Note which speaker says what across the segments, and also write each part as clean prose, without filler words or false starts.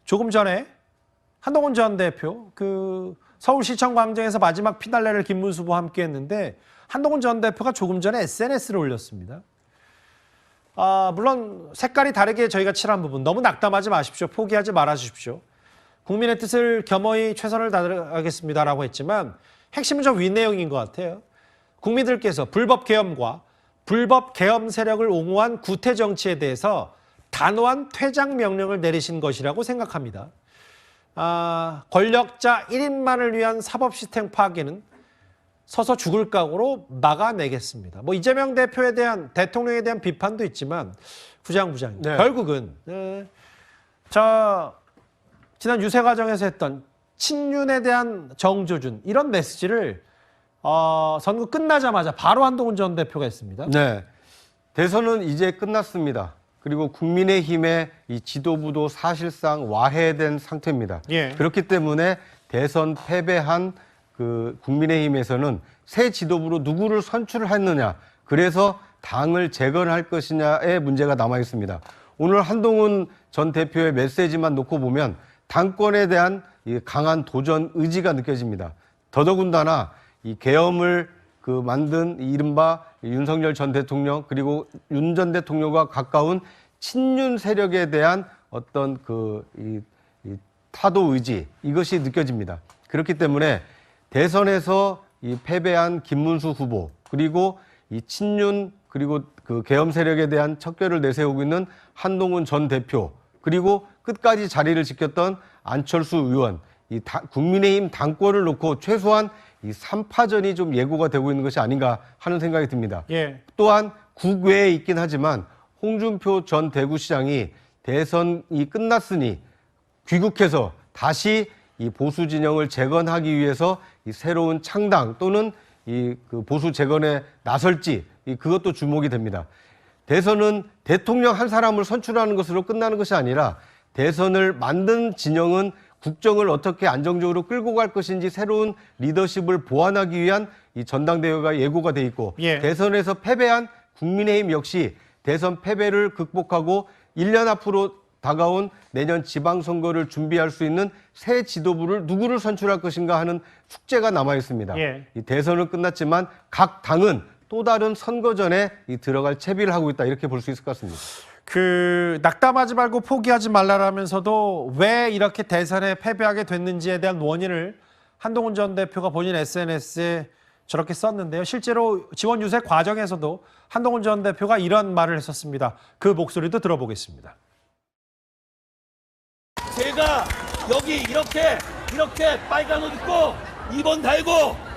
Speaker 1: 조금 전에 한동훈 전 대표 그 서울시청 광장에서 마지막 피날레를 김문수 후보와 함께 했는데 한동훈 전 대표가 조금 전에 SNS를 올렸습니다. 물론 색깔이 다르게 저희가 칠한 부분 너무 낙담하지 마십시오. 포기하지 말아 주십시오. 국민의 뜻을 겸허히 최선을 다하겠습니다라고 했지만 핵심은 저 윗내용인 것 같아요. 국민들께서 불법 계엄과 불법 계엄 세력을 옹호한 구태 정치에 대해서 단호한 퇴장 명령을 내리신 것이라고 생각합니다. 권력자 1인만을 위한 사법 시스템 파괴는 서서 죽을 각오로 막아내겠습니다. 뭐 이재명 대표에 대한 대통령에 대한 비판도 있지만 부장입니다. 네. 결국은 지난 유세 과정에서 했던 친윤에 대한 정조준 이런 메시지를 선거 끝나자마자 바로 한동훈 전 대표가 했습니다.
Speaker 2: 네, 대선은 이제 끝났습니다. 그리고 국민의힘의 이 지도부도 사실상 와해된 상태입니다.
Speaker 1: 예.
Speaker 2: 그렇기 때문에 대선 패배한 그 국민의힘에서는 새 지도부로 누구를 선출했느냐, 그래서 당을 재건할 것이냐의 문제가 남아 있습니다. 오늘 한동훈 전 대표의 메시지만 놓고 보면 당권에 대한 이 강한 도전 의지가 느껴집니다. 더더군다나 이 계엄을 만든 이른바 윤석열 전 대통령 그리고 윤 전 대통령과 가까운 친윤 세력에 대한 어떤 이 타도 의지, 이것이 느껴집니다. 그렇기 때문에 대선에서 이 패배한 김문수 후보 그리고 이 친윤 그리고 그 계엄 세력에 대한 척결을 내세우고 있는 한동훈 전 대표 그리고 끝까지 자리를 지켰던 안철수 의원, 국민의힘 당권을 놓고 최소한 이 3파전이 좀 예고가 되고 있는 것이 아닌가 하는 생각이 듭니다.
Speaker 1: 예.
Speaker 2: 또한 국외에 있긴 하지만 홍준표 전 대구시장이 대선이 끝났으니 귀국해서 다시 이 보수 진영을 재건하기 위해서 이 새로운 창당 또는 그 보수 재건에 나설지 그것도 주목이 됩니다. 대선은 대통령 한 사람을 선출하는 것으로 끝나는 것이 아니라 대선을 만든 진영은 국정을 어떻게 안정적으로 끌고 갈 것인지 새로운 리더십을 보완하기 위한 이 전당대회가 예고가 돼 있고
Speaker 1: 예.
Speaker 2: 대선에서 패배한 국민의힘 역시 대선 패배를 극복하고 1년 앞으로 다가온 내년 지방선거를 준비할 수 있는 새 지도부를 누구를 선출할 것인가 하는 숙제가 남아 있습니다.
Speaker 1: 예.
Speaker 2: 이 대선은 끝났지만 각 당은 또 다른 선거전에 들어갈 채비를 하고 있다 이렇게 볼 수 있을 것 같습니다.
Speaker 1: 낙담하지 말고 포기하지 말라라면서도 왜 이렇게 대선에 패배하게 됐는지에 대한 원인을 한동훈 전 대표가 본인 SNS에 저렇게 썼는데요. 실제로 지원 유세 과정에서도 한동훈 전 대표가 이런 말을 했었습니다. 그 목소리도 들어보겠습니다.
Speaker 3: 제가 여기 이렇게 빨간 옷 입고 2번 달고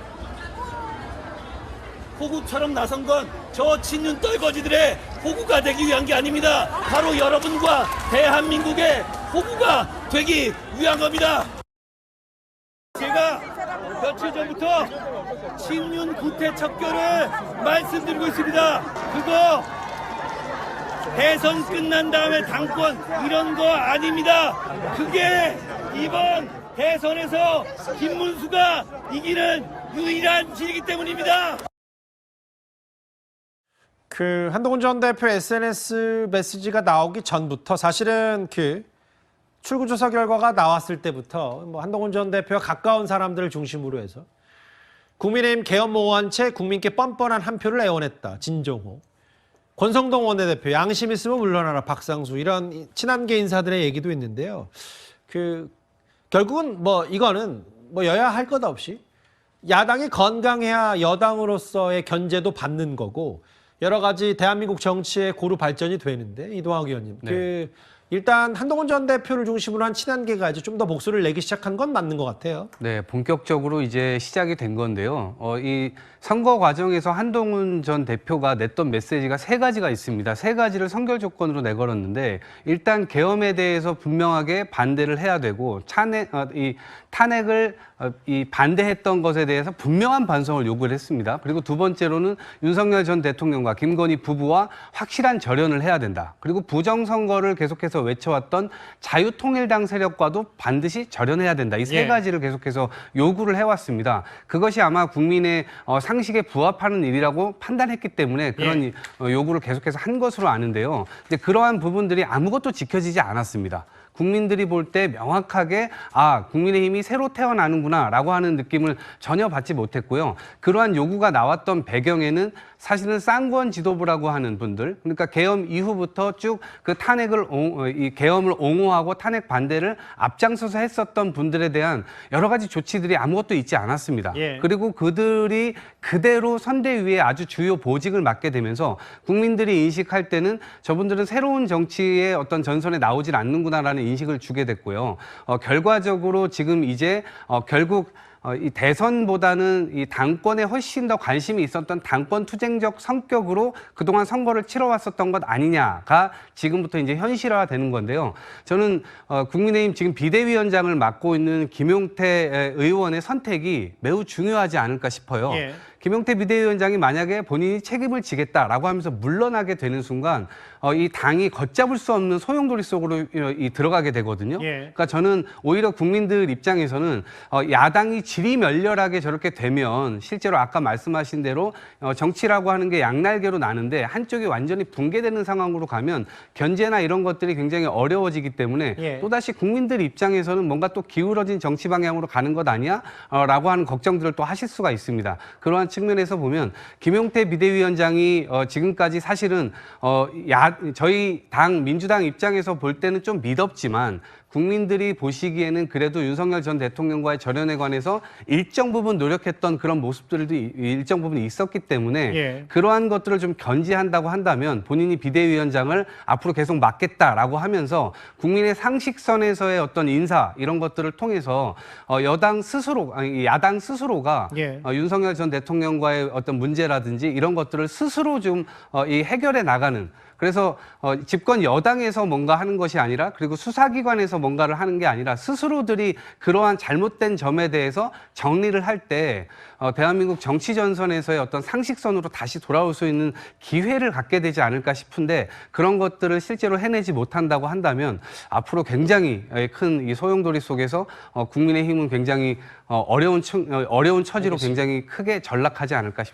Speaker 3: 호구처럼 나선 건 저 친윤 떨거지들의 호구가 되기 위한 게 아닙니다. 바로 여러분과 대한민국의 호구가 되기 위한 겁니다. 제가 며칠 전부터 친윤 구태 척결을 말씀드리고 있습니다. 그거 대선 끝난 다음에 당권 이런 거 아닙니다. 그게 이번 대선에서 김문수가 이기는 유일한 길이기 때문입니다.
Speaker 1: 한동훈 전 대표 SNS 메시지가 나오기 전부터 사실은 출구조사 결과가 나왔을 때부터 한동훈 전 대표와 가까운 사람들을 중심으로 해서 국민의힘 계엄 모호한 채 국민께 뻔뻔한 한 표를 애원했다. 진종호. 권성동 원내대표 양심 있으면 물러나라 박상수 이런 친한계 인사들의 얘기도 있는데요. 결국은 이거는 여야 할 것 없이 야당이 건강해야 여당으로서의 견제도 받는 거고 여러 가지 대한민국 정치의 고루 발전이 되는데 이동학 의원님
Speaker 4: 네.
Speaker 1: 일단 한동훈 전 대표를 중심으로 한 친한계가 이제 좀 더 목소리를 내기 시작한 건 맞는 것 같아요.
Speaker 4: 네, 본격적으로 이제 시작이 된 건데요. 이 선거 과정에서 한동훈 전 대표가 냈던 메시지가 3가지가 있습니다. 3가지를 선결 조건으로 내걸었는데 일단 계엄에 대해서 분명하게 반대를 해야 되고 탄핵을 반대했던 것에 대해서 분명한 반성을 요구를 했습니다. 그리고 두 번째로는 윤석열 전 대통령과 김건희 부부와 확실한 절연을 해야 된다. 그리고 부정선거를 계속해서 외쳐왔던 자유통일당 세력과도 반드시 절연해야 된다. 이 3가지를 계속해서 요구를 해왔습니다. 그것이 아마 국민의 상식에 부합하는 일이라고 판단했기 때문에 그런 요구를 계속해서 한 것으로 아는데요. 근데 그러한 부분들이 아무것도 지켜지지 않았습니다. 국민들이 볼 때 명확하게 국민의힘이 새로 태어나는구나라고 하는 느낌을 전혀 받지 못했고요. 그러한 요구가 나왔던 배경에는 사실은 쌍권 지도부라고 하는 분들, 그러니까 계엄 이후부터 쭉 그 이 계엄을 옹호하고 탄핵 반대를 앞장서서 했었던 분들에 대한 여러 가지 조치들이 아무것도 있지 않았습니다.
Speaker 1: 예.
Speaker 4: 그리고 그들이 그대로 선대위에 아주 주요 보직을 맡게 되면서 국민들이 인식할 때는 저분들은 새로운 정치의 어떤 전선에 나오질 않는구나라는 인식을 주게 됐고요. 결과적으로 지금 이제 결국 이 대선보다는 이 당권에 훨씬 더 관심이 있었던 당권 투쟁적 성격으로 그동안 선거를 치러왔었던 것 아니냐가 지금부터 이제 현실화되는 건데요. 저는 국민의힘 지금 비대위원장을 맡고 있는 김용태 의원의 선택이 매우 중요하지 않을까 싶어요.
Speaker 1: 예.
Speaker 4: 김용태 비대위원장이 만약에 본인이 책임을 지겠다라고 하면서 물러나게 되는 순간 이 당이 걷잡을 수 없는 소용돌이 속으로 들어가게 되거든요.
Speaker 1: 예.
Speaker 4: 그러니까 저는 오히려 국민들 입장에서는 야당이 지리멸렬하게 저렇게 되면 실제로 아까 말씀하신 대로 정치라고 하는 게 양날개로 나는데 한쪽이 완전히 붕괴되는 상황으로 가면 견제나 이런 것들이 굉장히 어려워지기 때문에
Speaker 1: 예.
Speaker 4: 또다시 국민들 입장에서는 뭔가 또 기울어진 정치 방향으로 가는 것 아니야? 라고 하는 걱정들을 또 하실 수가 있습니다. 그러한 측면에서 보면 김용태 비대위원장이 지금까지 사실은 저희 당 민주당 입장에서 볼 때는 좀 미덥지만 국민들이 보시기에는 그래도 윤석열 전 대통령과의 절연에 관해서 일정 부분 노력했던 그런 모습들도 일정 부분 있었기 때문에
Speaker 1: 예.
Speaker 4: 그러한 것들을 좀 견지한다고 한다면 본인이 비대위원장을 앞으로 계속 맡겠다라고 하면서 국민의 상식선에서의 어떤 인사 이런 것들을 통해서 야당 스스로가
Speaker 1: 예.
Speaker 4: 윤석열 전 대통령과의 어떤 문제라든지 이런 것들을 스스로 좀 이 해결해 나가는 그래서 집권 여당에서 뭔가 하는 것이 아니라 그리고 수사기관에서 뭔가를 하는 게 아니라 스스로들이 그러한 잘못된 점에 대해서 정리를 할 때 대한민국 정치 전선에서의 어떤 상식선으로 다시 돌아올 수 있는 기회를 갖게 되지 않을까 싶은데 그런 것들을 실제로 해내지 못한다고 한다면 앞으로 굉장히 큰 이 소용돌이 속에서 국민의힘은 굉장히 어려운 처지로 굉장히 크게 전락하지 않을까 싶습니다.